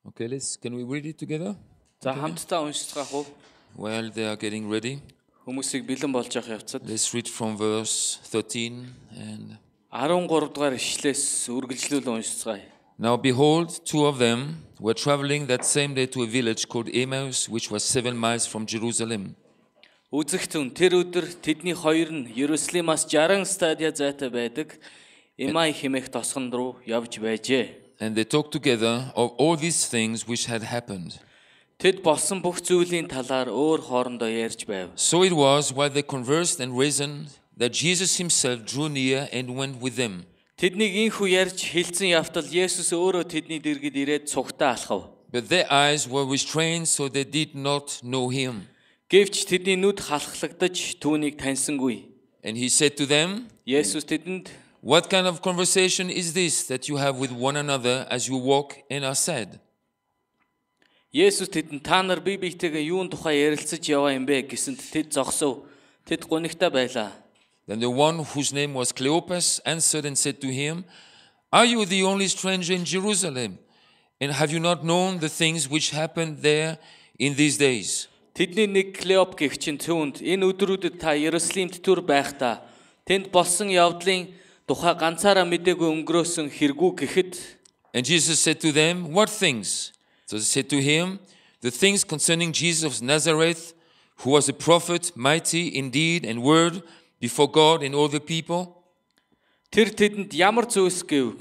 Okay, can we read it together? За хамтдаа уншицгаах уу? While they are getting ready, Хүмүүсийг бэлэн болж явах явцад let's read from verse 13. And 13 дугаар ишлээс үргэлжлүүлэн уншицгаая. now behold, two of them were traveling that same day to a village called Emmaus, which was 7 miles from Jerusalem. Үзэгтэн тэр өдөр тэдний хоёр нь Иерусалимаас 60 стадиа зайтай байдаг Эмай хэмээх тосгонд руу явж байжээ. And they talked together of all these things which had happened. Тэд болсон бүх зүйлийн талаар өөр хоорондоо ярьж байв. So it was, while they conversed and reasoned, that Jesus himself drew near and went with them. Тэднийг инхүү ярьж хэлсэн явтал Есүс өөрөө тэдний дэргэд ирээд цугтаа алхав. But their eyes were restrained, so they did not know him. Гэвч тэдний нүд халахлагдаж түүнийг таньсангүй. And he said to them, Есүс тэдэнд what kind of conversation is this that you have with one another as you walk and are sad? Есүс тэдэнд та нар бие биетэйгээ юун тухай ярилцаж яваа юм бэ гэсэнд тэд зогсов. Тэд гунигтай байлаа. Then the one whose name was Cleopas answered and said to him, are you the only stranger in Jerusalem? And have you not known the things which happened there in these days? Тэдний нэг Клеоп гэгчин түүнд энэ өдрүүдэд та Иерусалимд түр байхдаа тэнд болсон явдлын тухай ганцаараа мэдээгүй өнгөрөөсөн хэрэгүү гэхэд And Jesus said to them, what things? So they said to him, the things concerning Jesus of Nazareth, who was a prophet, mighty in deed and word before God and all the people. тэр тэдэнд ямар зүйлс гэв?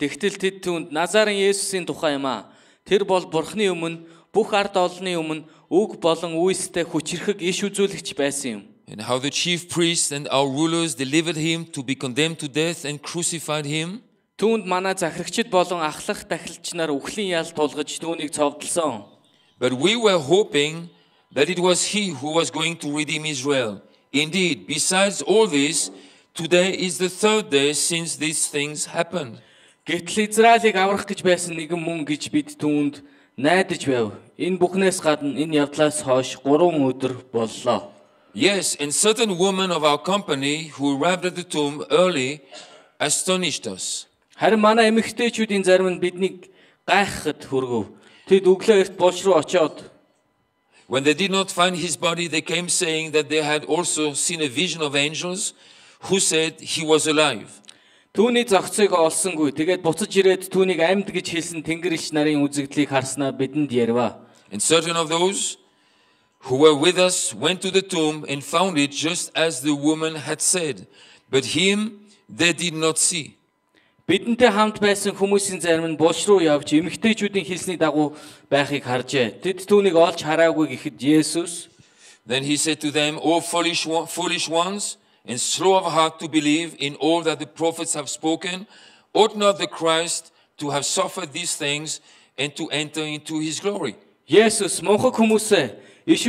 Тэгтэл тэд түүнд Назарын Есүсийн тухай юм аа. Тэр бол Бурхны өмнө бүх ард олонны өмнө үг болон үйлстэй хүчрхэг иш үзүүлэгч байсан юм. And how the chief priests and our rulers delivered him to be condemned to death and crucified him. Түүнд манай захирагчид болон ахлах тахилч нар үхлийн ял тулгаж түүнийг цовдлсон. But we were hoping that it was he who was going to redeem Israel. Indeed, besides all this, today is the third day since these things happened. Гэтэл Израилийг аврах гэж байсан нэгэн мөн гэж бид түүнд найдаж байв. Энэ бүхнээс гадна энэ явдлаас хойш 3 өдөр боллоо. Yes, and certain women of our company who arrived at the tomb early astonished us. Харин манай эмэгтэйчүүдийн зарим нь биднийг гайхахад хүргэв. Тэд өглөө эрт булш руу очиод When they did not find his body, they came saying that they had also seen a vision of angels who said he was alive. түүний зохицыг олсонгүй. Тэгээд буцаж ирээд түүнийг амьд гэж хэлсэн тэнгэр иш нарын үзэгдлийг харснаа бидэнд ярьва. And certain of those who were with us went to the tomb and found it just as the woman had said, but him they did not see. Бидэнтэй хамт байсан хүмүүсийн зарим нь булш руу явж эмэгтэйчүүдийн хэлсний дагуу байхыг харжээ. Тэд түүнийг олж хараагүй гэхэд Есүс Then he said to them, O foolish ones, and slow of heart to believe in all that the prophets have spoken, ought not the Christ to have suffered these things and to enter into his glory? Есүс мунхаг хүмүүсээ иш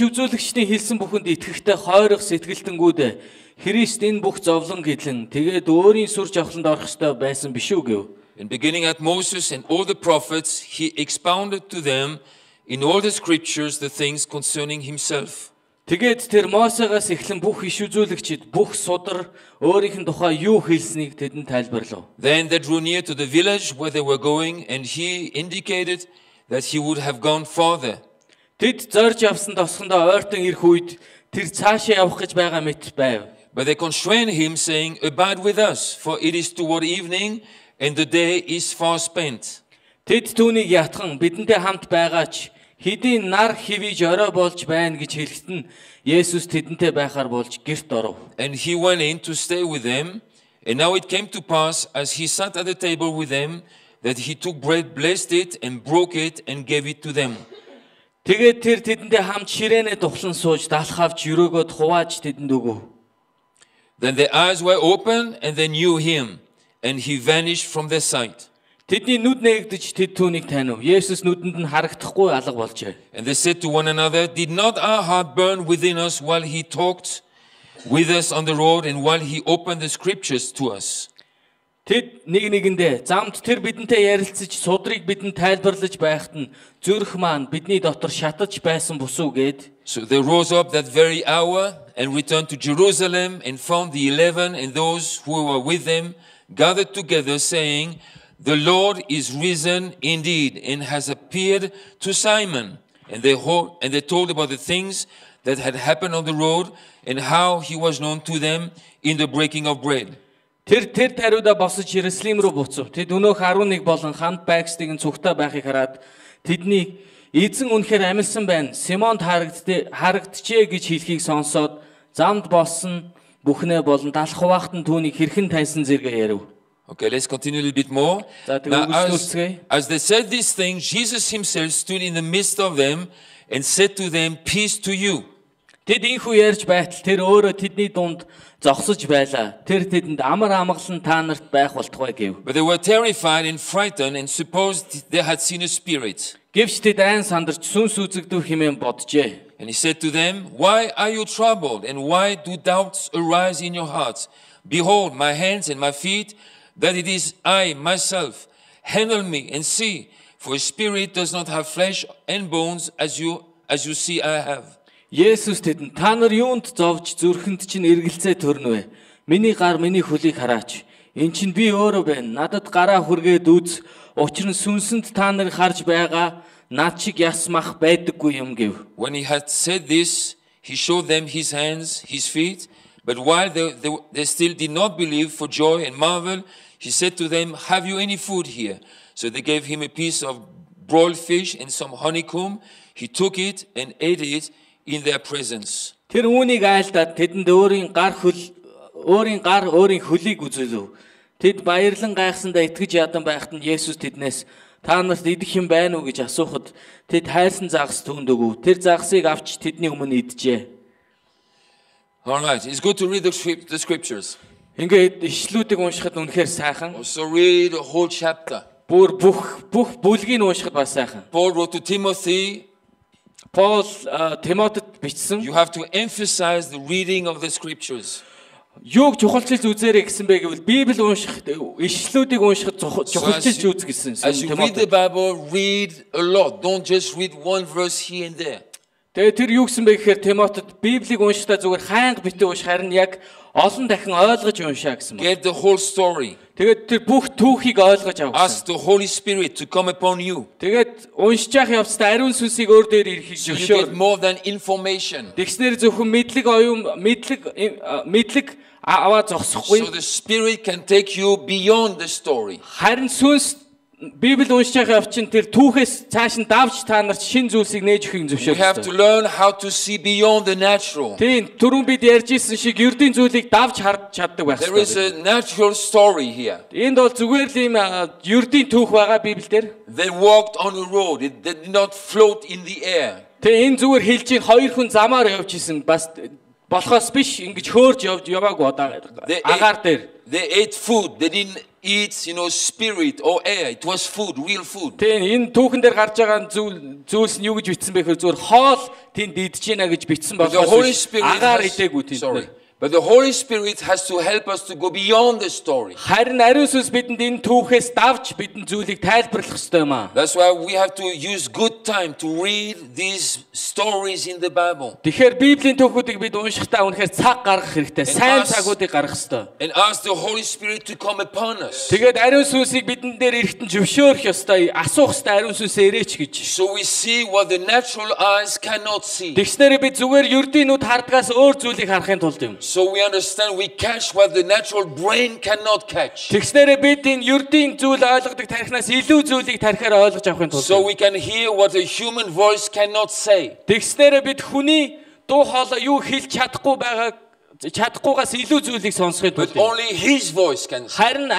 үзүүлэгчдийн хэлсэн бүхэнд итгэхтэй хойрох сэтгэлтэнгүүдээ Христ энэ бүх зовлон гэдлэн тэгээд өөрийн сүр жавхланд орох ёстой байсан биш үү гэв. And beginning at Moses and all the prophets, he expounded to them in all the scriptures the things concerning himself. Тэгээд тэр Мосегоос эхлэн бүх иш үзүүлэгчид бүх судар өөрийнх нь тухай юу хэлснийг тэдэнд тайлбарлав. Then they drew near to the village where they were going, and he indicated that he would have gone farther. Тэд зорж явсан тосгондоо ойртон ирэх үед тэр цаашаа явах гэж байгаа мэт байв. But they constrained him, saying, abide with us, for it is toward evening, and the day is far spent. Тэд түүнийг ятхан бидэнтэй хамт байгаач хэдийн нар хивиж орой болж байна гэж хэлэхэд нь Есүс тэдэнтэй байхаар болж гэрт оров. And he went in to stay with them. And now it came to pass, as he sat at the table with them, that he took bread, blessed it, and broke it, and gave it to them. Тэгээд тэр тэдэнтэй хамт ширээнэ тухлан сууж далах авч өрөөгөөд хувааж тэдэнд өгөв. Then their eyes were opened, and they knew him, and he vanished from their sight. Тэдний нүд нээгдэж тэд түүнийг танив. Есүс нүдэнд нь харагдахгүй алга болжээ. And they said to one another, did not our heart burn within us while he talked with us on the road, and while he opened the scriptures to us? Тэд нэг нэгэндээ замд тэр бидэнтэй ярилцаж судрыг бидэнд тайлбарлаж байхад нь зүрх маань бидний дотор шатаж байсан бусуу гэд. So they rose up that very hour and returned to Jerusalem and found the 11 and those who were with them gathered together, saying, the Lord is risen indeed and has appeared to Simon. And they told about the things that had happened on the road and how he was known to them in the breaking of bread. Тэр тариуда босож Иерусалим руу буцав. Тэд өнөөх 11 болон хамт байгсдыг цугтаа байхыг хараад тэдний эзэн үнэхээр амилсан байна. Симонд харагдчихэ гэж хэлхийг сонсоод замд болсон бүхнээ болон талах хуваахтан түүнийг хэрхэн таньсан зэрэг ярив. Okay, let's continue a little bit more. Now, as they said these things, Jesus himself stood in the midst of them and said to them, "Peace to you." Тэд инхүү ярьж байтал тэр өөрөө тэдний дунд зогсож байлаа. Тэр тэдэнд амар амгалан та нарт байх болтугай гэв. But they were terrified and frightened and supposed they had seen a spirit. Гэвч тэд айн сандарч сүнс үзэгдв хэмээн боджээ. And he said to them, "Why are you troubled and why do doubts arise in your hearts? Behold, my hands and my feet, that it is I myself. Handle me and see, for a spirit does not have flesh and bones as you see I have." Есүс тэдэнд та нар юунд зовж зүрхэнд чинь эргэлзээ төрнө вэ? Миний гар миний хөлийг хараач. Эн чинь би өөрөө байна. Надад гараа хүргээд үз. Учир нь сүнсэнд та нар харж байгаа над шиг яс мах байдаггүй юм гэв. When he had said this, he showed them his hands, his feet. But while they still did not believe for joy and marvel, he said to them, "Have you any food here?" So they gave him a piece of broiled fish and some honeycomb. He took it and ate it in their presence. Тэр үүнийг айлдаад тэдэнд өөрийн хөлийг үзүүлв. Тэд баярлан гайхсандаа итгэж ядан байхад нь Есүс тэднээс та нарт идэх юм байна уу гэж асуухад тэд хайрсан загас түүнд өгөв. Тэр загасыг авч тэдний өмнө иджээ. All right, it's good to read the scriptures. Ингээд ишлүүдийг уншихад үнэхээр сайхан. Also read the whole chapter. Бүр бүх бүлгийг уншихад бас сайхан. Paul wrote to Timothy. Паул Тимотед бичсэн. You have to emphasize the reading of the scriptures. Юуг чухалчилж үзээрэй гэсэн бэ гэвэл Библи унших, ишлүүдийг уншихад чухалчилж үз гэсэн. As you read the Bible, read a lot. Don't just read one verse here and there. Тэгээ тэр юу гэсэн бэ гэхээр Тимотед Библийг уншихдаа зүгээр хаанг битээ унших, харин яг олон дахин ойлгож уншаа гэсэн байна. Get the whole story. Тэгээд тэр бүх түүхийг ойлгож авах. Ask the Holy Spirit to come upon you. Тэгээд уншиж явах явцдаа ариун сүнсийг өөр дээр ирэхийг зөвшөөр. You get more than information. Тэгснээр зөвхөн мэдлэг аваа зогсохгүй. So the Spirit can take you beyond the story. Харин сүнс Библи уншиж явчин тэр түүхээс цааш нь давж та нарт шин зүйлсийг нээж өгөхийг зөвшөөрсөн. We have to learn how to see beyond the natural. Тийм, түрүүн бид ярьжсэн шиг ердийн зүйлийг давж харж чаддаг байх хэрэгтэй. There is a natural story here. Энд бол зүгээр л юм ердийн түүх байгаа Библиэлд. They walked on a road. It did not float in the air. Тэгээ энэ зүгээр хэлж ин хоёр хүн замаар явж исэн бас болохоос биш ингэж хөөрж яваагүй агаар дээр. They ate food. They didn't eat, spirit or air. It was food, real food. Тэгээ энэ түүхэн дээр гарч байгаа зүйлс нь юу гэж бичсэн бэ гэхээр зүгээр хоол тэнд идэж байна гэж бичсэн болохоос агаар идээгүй тийм. But the Holy Spirit has to help us to go beyond the story. Харин ариун сүнс бидэнд энэ түүхээс давж бидэн зүйлийг тайлбарлах ёстой юм аа. That's why we have to use good time to read these stories in the Bible. Тэгэхээр Библийн түүхүүдийг бид уншихдаа үнэхээр цаг гаргах хэрэгтэй. Сайн цагуудыг гаргах ёстой. And ask the Holy Spirit to come upon us. Тэгээд ариун сүнсийг бидэн дээр ирэхтэн зөвшөөрөх ёстой. Асуух ёстой ариун сүнсээ ирээч гэж. So we see what the natural eyes cannot see. Тэгснээр бид зүгээр ердийн нүд хардгаас өөр зүйлийг харахын тулд юм. So we understand, we catch what the natural brain cannot catch. Тэгснээр бид энэ ердийн зүйл ойлгодог тархинаас илүү зүйлийг тархиар ойлгож авахын тулд. So we can hear what a human voice cannot say. Тэгснээр бид хүний дуу хоолой юу хэлж чадахгүйгаас илүү зүйлийг сонсохын тулд. But only his voice can say. Харин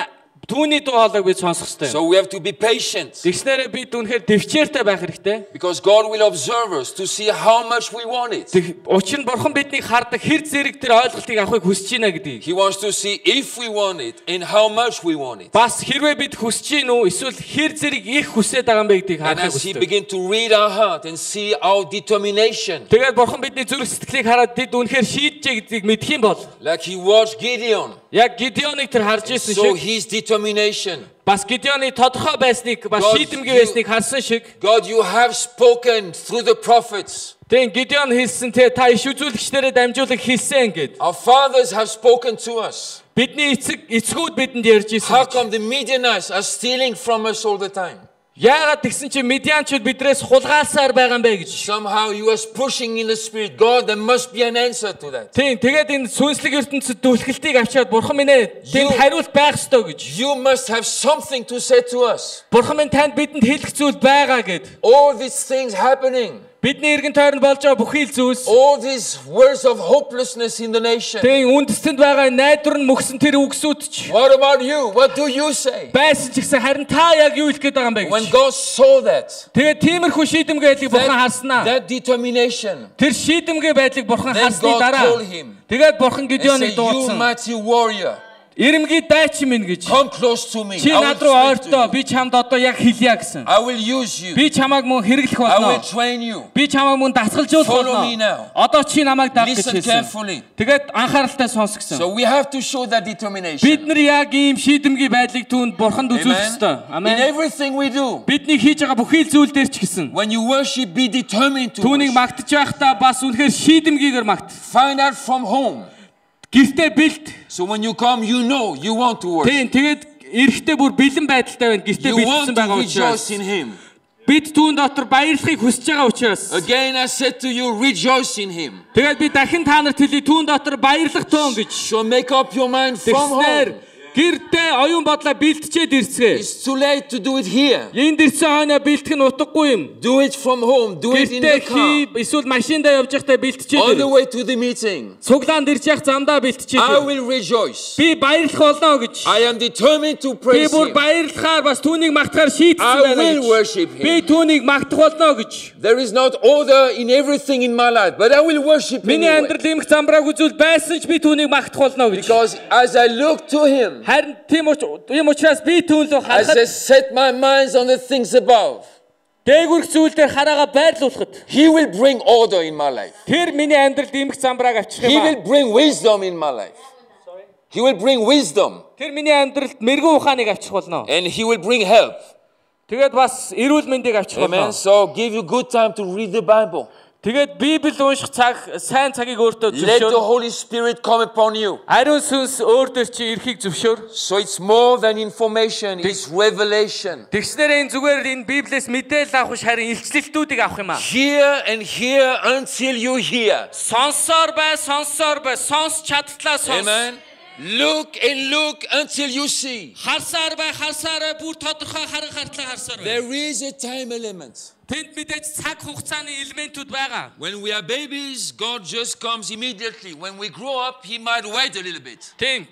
түүний дуу хоолойг бид сонсох ёстой. So we have to be patient. Тэгснээр бид үнэхээр төвчээртэй байх хэрэгтэй. Because God will observe us to see how much we want it. Учир нь бурхан биднийг хардаг хэр зэрэг тэр ойлголтыг авахыг хүсэж байна гэдгийг. He wants to see if we want it and how much we want it. Бас хэрвээ бид хүсэж байна уу эсвэл хэр зэрэг их хүсээд байгаа юм бэ гэдгийг харах хэрэгтэй. And as he begin to read our heart and see our determination. Тэгээд бурхан бидний зүрх сэтгэлийг хараад бид үнэхээр шийдэжээ гэдгийг мэдэх юм бол. Like he watched Gideon. Яг Гидеоныг тэр харж ирсэн шиг. So his determination. Бас Гидеоны тодорхой байсныг бас шийдэмгий байсныг харсан шиг. God, you have spoken through the prophets. Тэн Гидеон хэлсэн та иш үзүүлэгчдэрээ дамжуулан хэлсэн гэд. Our fathers have spoken to us. Бидний эцгүүд бидэнд ярьж How ирсэн. come the Midianites are stealing from us all the time? Яагаад тэгсэн чинь Медианчууд бидрээс хулгайлсаар байгаа юм бэ гэж. Somehow you are pushing in the spirit. God, there must be an answer to that. Тийм, тэгээд энэ сүнслэг ертөнцид дүлхэлтийг авчаад бурхан минь ээ тэнд хариулт байх ёстой гэж. You must have something to say to us. Бурхан минь танд бидэнд хэлэх зүйл байгаа гэд. All these things happening. Бидний эргэн тойронд болж байгаа бүхий л зүйлс. All these words of hopelessness in the nation. Тийм, үндэстэнд байгаа найдвар нь мөхсөн тэр үгсүүд ч. What about you? What do you say? Байсан ч гэсэн харин та яг юу хэлэх гээд байгаа юм бэ When гэж. God saw that, Тэгээд тиймэрхүү шийдэмгээлийг бурхан харснаа. that determination, Тэр шийдэмгээ байдлыг бурхан then харсны God дараа. called him Тэгээд бурхан and Гидеоныг said, you дуудсан. mighty warrior, Ирэмгий дайчин минь гэж. come close to me. Чи I над will руу speak to ойртоо you. би чамд одоо яг хэлье гэсэн. I will use you. Би чамайг мөн хэрэглэх I will болно. train you. Би чамайг мөн дасгалжуулах Follow me болно. now. Одоо чи намайг даг гэж Listen хэлсэн. carefully. Тэгээд анхааралтай сонс гэсэн. So we have to show that determination. Бид нар яг ийм шийдэмгий байдлыг түүнд бурханд үзүүлэх ёстой. Amen. In Амен. everything we do, Бидний хийж байгаа бүхий л зүйл дээр ч гэсэн. when you worship, be determined to Түүнийг worship. магтаж байхдаа бас үнэхээр шийдэмгийгээр магт. Find out from home. Гэртээ бэлт. So when you come, you know you want to worship. Тийм, тэгээд эрэхтэй бүр бэлэн байдалтай байна. Гэртээ You want бэлтсэн to байгаа rejoice учраас. in Him. Бид түүн дотор баярлахыг хүсэж байгаа учраас. Again, I said to you, rejoice in Him. Тэгээд би дахин та нарт хэлье түүн дотор баярлах туун гэж. So make up your mind from Тэгснээр home. гэртээ оюун бодлоо бэлтчихэд ирцгээ. It's too late to do it here. Энд ирсэн хойно бэлтэх нь утгагүй юм. Do it from home. Do it in the Гэртээ car. эсвэл машиндаа явж байхдаа On the бэлтчихэд. way to the meeting. Цуглаанд ирж явах замдаа I бэлтчихэд. will rejoice. Би баярлах болно гэж. I am determined to Би praise бүр Him. баярлахаар бас түүнийг магтахаар шийдсэн I байна will гэж. worship Би Him. түүнийг магтах болно гэж. There is not order in everything in my life, but I will worship Миний Him. амьдрал эмх замбрааг үзүүл байсан ч би түүнийг магтах болно гэж. Because as I look to Him, Харин тийм учраас би түүн рүү as I харахад set my minds on the things above, дээгүрх зүйл дээр хараагаа байрлуулахад He will bring order in my life. тэр миний амьдралд эмх замбрааг авчих He юм will аа. bring wisdom in my life. He will bring wisdom Тэр миний амьдралд мэрэгэн ухааныг авчих болно. and He will bring help. Тэгээд бас эрүүл мэндийг авчих болно. Amen. So give you good time to read the Bible. Тэгээд Библи унших сайн цагийг өөртөө Let the зөвшөөр. Holy Spirit come upon you. Ариун сүнс өөртөө чи эрхийг зөвшөөр. So it's more than information, it's revelation. Тэгснээр энэ зүгээр энэ Библиэс мэдээлэл авах биш харин илчлэлтүүдийг авах юм аа. Hear and hear until you hear. Сонсоор бай, сонс чадтлаа сонс. Amen. Look and look until you see. Харсаар бай, бүр тодорхой харахаартлаа харсаар бай. There is a time element. Тэнд мэдээж цаг хугацааны элементүүд байгаа. When we are babies, God just comes immediately. When we grow up, He might wait a little bit. Тийм.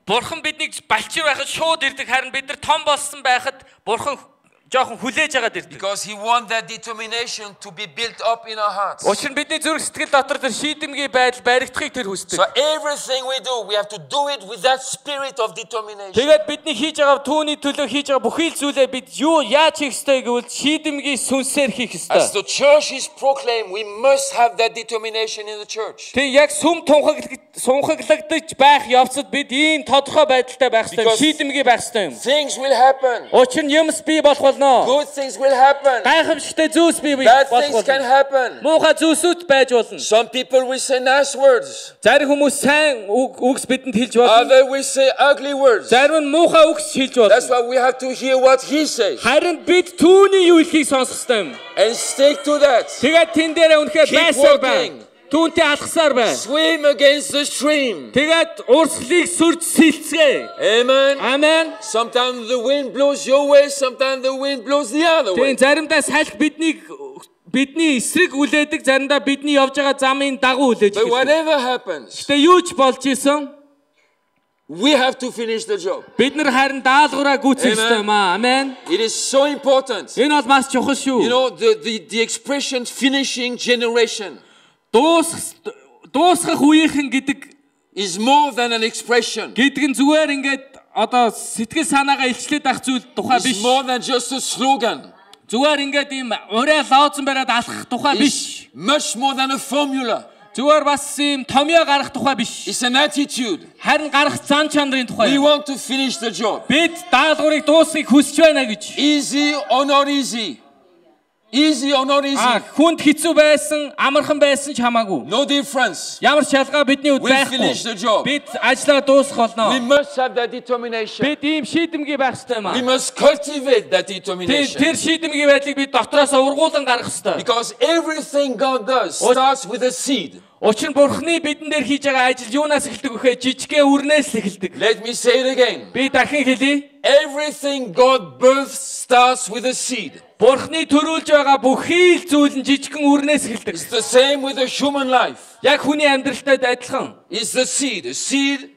Бурхан биднийг балчир байхад шууд ирдэг харин бид нар том болсон байхад бурхан жоохон хүлээж агаад ирдэг. Because He wants that determination to be built up in our hearts. Учир нь бидний зүрх сэтгэл дотор тэр шийдэмгий байдал баригдахыг тэр хүсдэг. So everything we do, we have to do it with that spirit of determination. Тэгээд бидний хийж байгаа түүний төлөө хийж байгаа бүхий л зүйлээ бид юу яаж хийх ёстой гэвэл шийдэмгий сүнсээр хийх As ёстой. the church is proclaimed, we must have that determination in the church. Тэг яг сунхаглагдаж байх явцад бид ийм тодорхой байдалтай байх ёстой. Because Шийдэмгий байх ёстой юм. Things will happen. Учир нь юмс бий болох болно. Good things will happen. Гайхамшигтай зүйлс бий Bad болох things can болно. happen. Муухай зүйлсүүд байж болно. Some people will say nice words. Зарим хүмүүс сайн үгс бидэнд хэлж болно. Others will say ugly words. Зарим нь муухай үгс хэлж That's болно. why we have to hear what He says Харин бид түүний юу хэлхийг сонсох ёстой юм. and stick to that. Тэгээд тэн дээрээ үнэхээр Keep байсаар бай. walking. Түүнтэй алхасаар бай. Swim against the stream. Тэгээд урсгалыг сүрж сэлцгээ. Amen. Амен. Sometimes the wind blows your way, sometimes the wind blows the other way. Тэгээд заримдаа салхи бидний эсрэг үлээдэг, заримдаа бидний явж байгаа замын дагуу үлээж But эхэлдэг. whatever happens, Гэтэ юу ч болж исэн we have to finish the job. бид нар харин даалгавраа гүйцэх ёстой юм аа. Амен. It is so important. Энэ бол маш чухал шүү. You know, the expression finishing generation Дуусгах үеийнхэн гэдэг is more than an expression. нь зүгээр ингээд одоо сэтгэл санаагаа илчлээд авах зүйл тухай биш. It's more than just a slogan. Зүгээр ингээд ийм ураа лоозон бариад алхах тухай биш. It's much more than a formula. Зүгээр бас ийм томьёо гаргах тухай биш. It's an attitude. Харин гарах зан чанарын тухай. We want to finish the job. Бид даалгаврыг дуусгахыг хүсэж байна гэж. Easy or not easy. Easy or not easy? Хүнд хэцүү байсан, амархан байсан ч хамаагүй. No difference. Ямар ч шалгаа бидний үед We'll finish the job. Бид ажлаа дуусгах болно. We must have that determination. Бид ийм шийдэмгий байх хэрэгтэй юм аа. We must cultivate that determination. Тэр шийдэмгий байдлыг бид дотроос ургуулan гаргах хэрэгтэй. Because everything God does starts with a seed. Учир нь Бурхны бидэн дээр хийж байгаа ажил юунаас эхэлдэг вэхэ? Жижигхэн үрнээс л эхэлдэг. Let me say it again. Би дахин хэлье. Everything God births starts with a seed. Бурхны төрүүлж байгаа бүхий л зүйл нь жижигхэн үрнээс эхэлдэг. It's the same with the human life. Яг хүний амьдралтай адилхан. It's the seed. The seed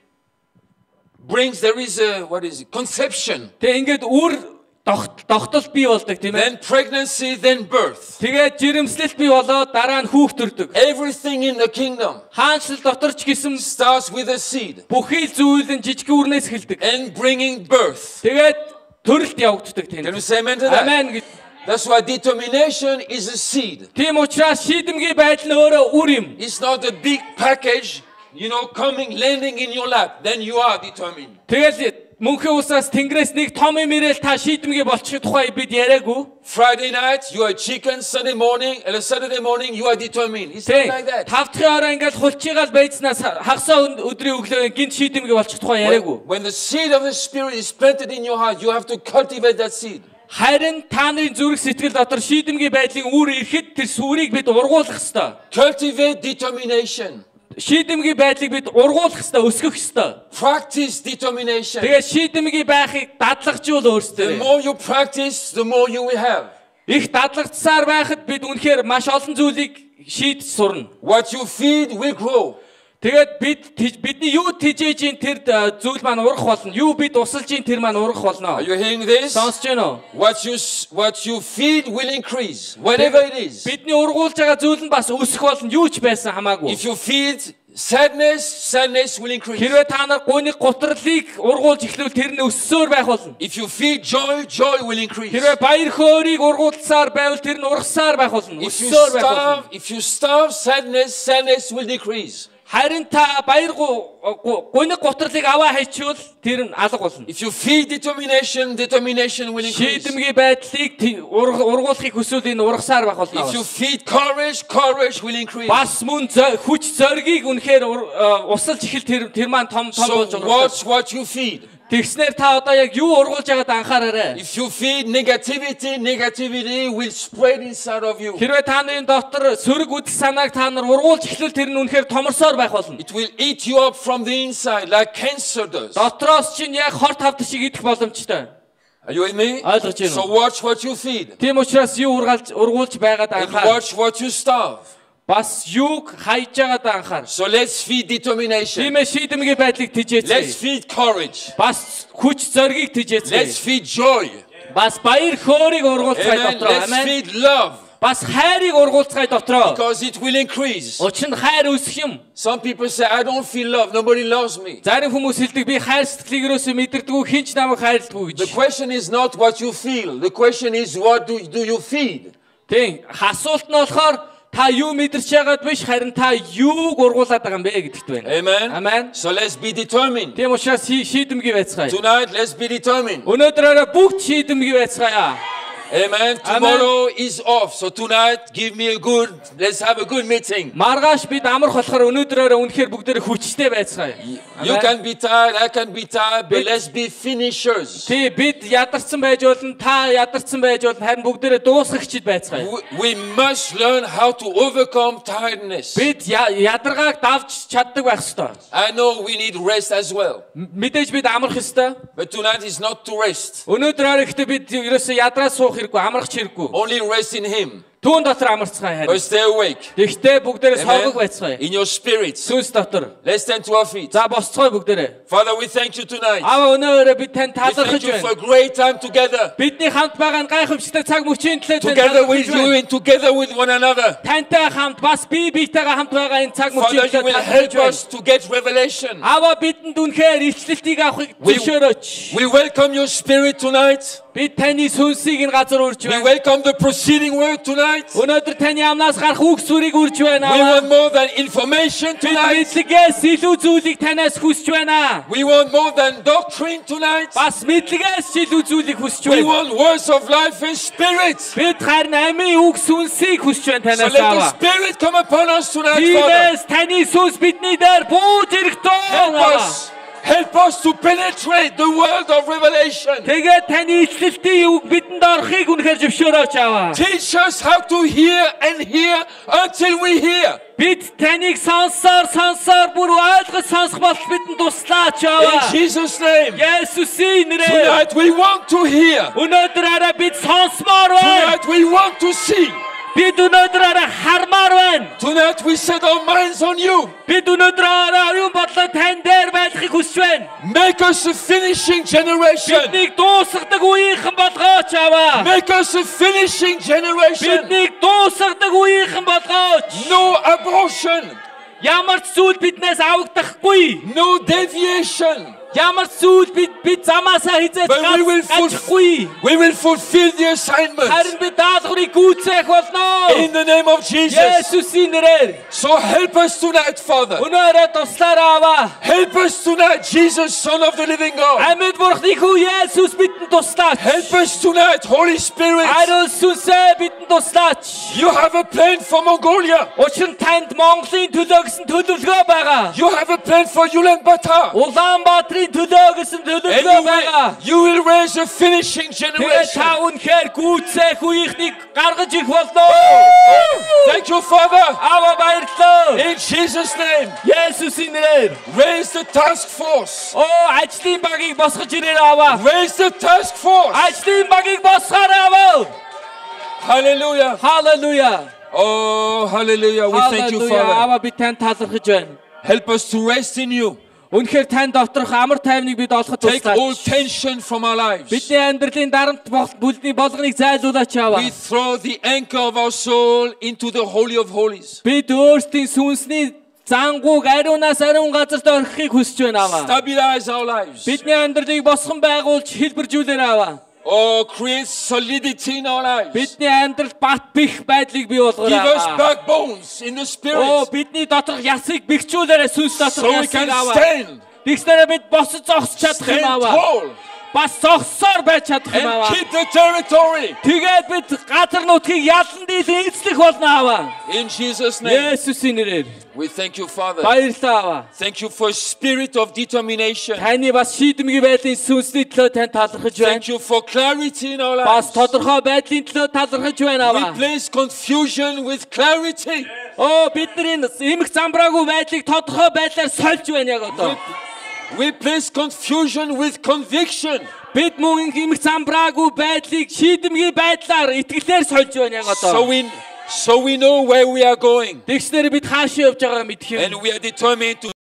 brings, there is a, conception. Тэг ингээд үр тогтол бий болдог тийм ээ. Then pregnancy, then birth. Тэгээд жирэмслэлт бий болоод дараа нь хүүхд төрдөг. Everything in the kingdom Хаанчлал дотор ч гэсэн starts with a seed бүхий л зүйл нь жижигхэн үрнээс эхэлдэг. and bringing birth. Тэгээд төрөлт явагддаг тийм. Can you say amen to that? Амен гэж. That's why determination is a seed. Тийм учраас шийдэмгий байдал нь өөрөө үр юм. It's not a big package, coming, landing in your lap. Then you are determined. Тэгэл мөнхийн усаас тэнгэрээс нэг том юм ирээл та шийдэмгий болчих тухай бид яриаггүй. Friday night, you are chicken. Saturday morning, you are determined. It's not like that. Тавдахын орой ингээд хулчигаал байцнаас хагасаа өдрийн өглөө гинт шийдэмгий болчих тухай яриаггүй. When the seed of the Spirit is planted in your heart, you have to cultivate that seed. Харин та нарын зүрх сэтгэл дотор шийдэмгий байдлын үр ирэхэд тэр сүрийг бид ургуулах ёстой. Cultivate determination. Шийдэмгий байдлыг бид ургуулах ёстой, өсгөх ёстой. Practice determination. Тэгээд шийдэмгий байхыг дадлагжуул The өөрсдөө. more you practice, the more you will have. Их дадлагцсаар байхад бид үнэхээр маш олон зүйлийг шийдэж сурна. What you feed will grow. Тэгээд бидний юу тижээж ин тэр зүйл маань урах болно. Юу бид усалж ин тэр маань урах болно. Are you hearing this? Сонсож байна уу? What you feed will increase, whatever it is. Бидний ургуулж байгаа зүйл нь бас өсөх болно. Юу ч байсан хамаагүй. If you feed sadness will increase. Хэрвээ та нар гуйны гутралыг ургуулж эхлүүл тэр нь өссөөр байх болно. If you feed joy will increase. Хэрвээ баяр хөөргийг ургуулсаар байвал тэр нь ургасаар байх болно. Өссөөр байх болно. If you starve sadness will decrease. Харин та баяр гуйны гутралыг аваа хайчвал тэр нь алга болно. If you feed determination will increase. Шийдэмгий байдлыг ургуулахыг хүсвэл энэ ургасаар байх болно. If you feed courage will increase. Бас мөн хүч зоригийг үнэхээр усалж ихэл тэр маань том болж So watch what you feed. Тэгснээр та одоо яг юу ургуулж байгааг анхаараарай. If you feed negativity will spread inside of you. Хэрвээ та нарын дотор сөрөг үдэл санааг та нар ургуулж эхлүүл тэр нь үнэхээр томорсоор байх болно. It will eat you up from the inside like cancer does. Дотроос чинь яг хор тавд шиг идэх боломжтой. Are you with me? Ойлгож байна уу? So watch what you feed. Тийм учраас юу ургуулж байгаад And анхаар. watch what you starve. Бас юуг хайж байгаад анхаар. So let's feed determination. Тийм ээ шийдэмгий байдлыг Let's тижээцгээе. feed courage. Бас хүч зоригийг Let's тижээцгээе. feed joy. Бас баяр хөөргийг ургуулцгаая Amen. дотроо. Let's Амен. feed love. Бас хайрыг ургуулцгаая дотроо. Because it will increase. Учир нь хайр өсөх юм. Some people say, I don't feel love. Nobody loves me. Зарим хүмүүс хэлдэг би хайр сэтгэлийг юусоо мэдэрдэггүй хинч намайг хайрладаггүй The гэж. question is not what you feel. The question is what do you feed? Тийм. Асуулт нь болохоор та юу мэдэрч байгаад биш харин та юуг ургуулад байгаа юм бэ гэдэгт байна. Amen. Амен. So let's be determined. Тийм учраас шийдэмгий байцгаая. Tonight, let's be determined. Өнөөдрөөрөө бүгд шийдэмгий байцгаая. Amen. Tomorrow is off. So tonight, let's have a good meeting. Маргааш бид амрах болохоор өнөөдрөөрөө үнэхээр бүгдээрээ хүчтэй байцгаая. You can be tired, I can be tired, but let's be finishers. Тий бид ядарсан байж болно, та ядарсан байж болно, харин бүгдээрээ дуусгагчд байцгаая. We must learn how to overcome tiredness. Бид ядаргааг давж чаддаг байх ёстой. I know we need rest as well. Мэдээж бид амрах ёстой. But tonight is not to rest. Өнөөдрөөр ихтэй бид ерөөсөө ядраа суух хэрэггүй, амрах ч хэрэггүй. Only rest in Him. Түүн дотор амарцгаая But харин. stay awake. Тэгтээ бүгдээрээ согог Amen. байцгаая. In your spirits. Сүнс дотор. Let's stand to our feet. За босцгоё бүгдээрээ. Father, we thank you tonight. Аава өнөөдөр бид танд We thank талархаж you for a байна. great time together. Бидний хамт байгаа гайхамшигтай цаг мөчийн төлөө Together with you and together with one another. тантай хамт бас биетэйгээ хамт байгаа энэ цаг Father, мөчийн you will төлөө help талархаж us to get revelation. байна. Аава бидэнд үнэхээр илчлэлтийг авахыг зөвшөөрөөч. We welcome your spirit tonight. Бид таны сүнсийг энэ газар урьж We байна. welcome the proceeding word tonight. tonight. Өнөөдөр таны амнаас гарах үг сүрийг үрж байна. We want more than information tonight. Мэдлэгээс илүү зүйлийг танаас хүсэж байна. We want more than doctrine tonight. Бас мэдлэгээс илүү зүйлийг хүсэж We байна. want words of life and spirit. Бид харин амийн үг сүнсийг хүсэж байна So танаас let the аваа. Spirit come upon us tonight, Father. Тиймээс таны сүнс бидний дээр бууж ирэхтөө. Help us to penetrate the world of revelation. Тэгээд таны эцэлтийн үг бидэнд орохыг үнэхээр зөвшөөрөөч аваа. Teach us how to hear and hear until we hear. Бид таныг сонсоор бүр ойлгож сонсох болтол бидэнд туслаач In аваа. Jesus' name. Есүсийн нэрээр. Tonight we want to hear. Өнөөдөр арай бид сонсмоор байна. Tonight we want to see. Бид өнөөдөр арай хармаар байна. Tonight we set our minds on you. Бид өнөөдөр арай оюун бодлоо тань дээр байхыг хүсэж байна. Make us a finishing generation. Биднийг дуусгадаг үеийнхэн болгооч аваа. Make us a finishing generation. Биднийг дуусгадаг үеийнхэн болгооч. No abortion. Ямар ч зүйл биднээс авагдахгүй. No deviation. Ямар ч зүйл бид замаасаа хизээж But we will гацхгүй. fulfill the assignment. Харин бид даалгаврыг гүйцээх болно. In the name of Jesus. Есүсийн нэрээр. So help us tonight, Father. Өнөөдөр туслаарай аваа. Help us tonight, Jesus, Son of the living God. Амьд бурхны хүү Есүс бидэнд туслаач. Help us tonight, Holy Spirit. Ариун сүнсээ бидэнд туслаач. You have a plan for Mongolia. Учир нь танд Монголын төлөө гэсэн төлөвлөгөө байгаа. You have a plan for Ulaanbaatar. Улаанбаатарын төлөө гэсэн төлөвлөгөө байгаа. And you will raise a finishing Тэгээд generation. та үнэхээр гүйцээх үеийнхнийг гаргаж ирэх болно. Thank you, Father. Аваа баярлалаа. In Jesus' name, Есүсийн нэрээр. raise the task force. Ажлын багийг босгож ирээр аваа. Raise the task force. Ажлын багийг босгоорой аваа. Hallelujah. Халелуя. Oh, hallelujah. We thank you, Халелуя. Father. Аваа би танд талархаж байна. Help us to rest in you. Үнэхээр тань доторх амар тайвныг бид олоход Take all туслаач. tension from our lives. Бидний амьдралын дарамт бүлний болгоныг зайлуулаач аваа. We throw the anchor of our soul into the Holy of Holies. Бид өөрсдийн сүнсний зангууг ариунаас ариун газарт орхихыг хүсэж байна аваа. Stabilize our lives. Бидний амьдралыг босгон байгуулж хэлбэржүүлээр аваа. Oh, create solidity in our lives. Бидний амьдрал бат бих байдлыг бий болгоорой. Give us backbones in the spirit Бидний доторх ясыг бэхжүүлээрэй сүнс доторх so we ясыг can аваа. stand, Тэгснээр бид босож зогсож чадах юм stand аваа. tall, Бас зогссоор байж чадах юм and аваа. keep the territory. Тэгээд бид газар нутгийг ялан дийлэн эзлэх болно аваа. In Jesus' name, Есүсийн нэрээр we thank you, Father. баярлалаа аваа. Thank you for a spirit of determination. Таны бас шийдэмгий байдлын сүнсний төлөө тань талархаж байна. Thank you for clarity in our Бас lives. тодорхой байдлын төлөө талархаж байна аваа. Replace confusion with clarity. Бидний эмх замбраагүй байдлыг тодорхой байдлаар сольж байна яг одоо. Replace confusion with conviction. Бид мөн эмх замбраагүй байдлыг шийдэмгий байдлаар итгэлээр сольж байна яг одоо. So we know where we are going. Тэгснээр бид хаашаа явж байгаагаа мэдэх юм. And we are determined to